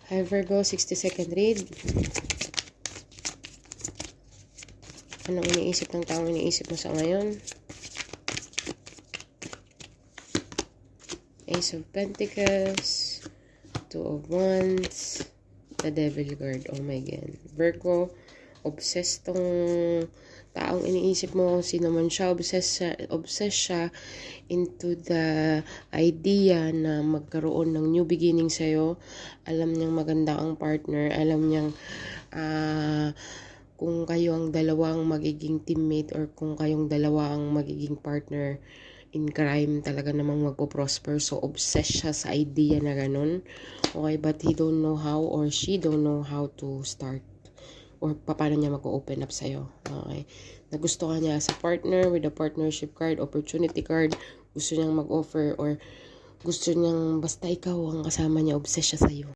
Hi Virgo, 60-second read. Anong iniisip ng taong iniisip mo sa ngayon? Ace of Pentacles, Two of Wands, the Devil card. Oh my God. Virgo, obsessed tong taong iniisip mo, sino man siya, obsessed siya into the idea na magkaroon ng new beginning sa'yo. Alam niyang maganda ang partner, alam niyang kung kayo ang dalawang magiging teammate or kung kayong dalawa ang magiging partner in crime, talaga namang magpo-prosper. So, obsessed siya sa idea na ganun. Okay, but he don't know how or she don't know how to start or paano niya mag-open up sa'yo. Okay. Nagustuhan niya sa partner with a partnership card, opportunity card. Gusto niyang mag-offer or gusto niyang basta ikaw ang kasama niya, obsessed siya sa'yo.